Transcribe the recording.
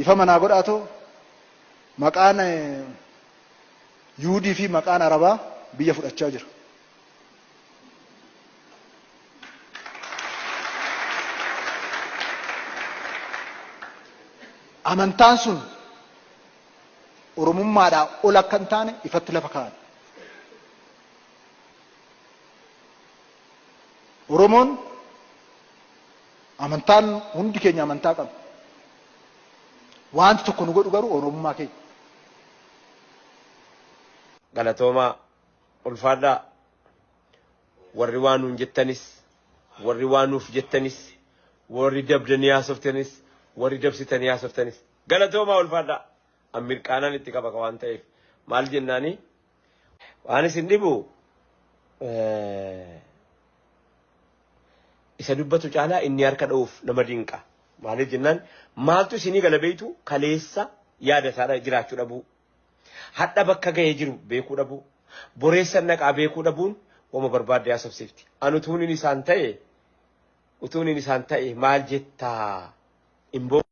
Ifa manaa godhaatoo maqaan Yuudii fi maqaan Arabaa biyya fudhachaa jira. Amantaan sun Oromummaadhaa ol akka hin taane ifatti lafa kaa'an. Oromoon amantaan hundi keenya amantaa qaba. Wanti tokko nu godhu garuu Oromummaa keenya. Galatooma ulfaadhaa warri waan nuun jettanis warri waan nuuf jettanis warri dabdanii haasoftanis warri dabsitanii haasoftanis galatooma ulfaadhaa amirqaanaan itti qaba waan ta'eef maal jennaani waan isin dhibu isa dubbatu caalaa inni harka dha'uuf nama dinqa maaliif jennaan maaltu isinii galabeeytu kaleessa yaada isaa jiraachuu dhabuu hadda bakka ga'ee jiru beekuu dhabuu boreessa naqaa beekuu dhabuun wama barbaadde haasofsiifti an utuun inni isaan ta'e maal jettaa imbo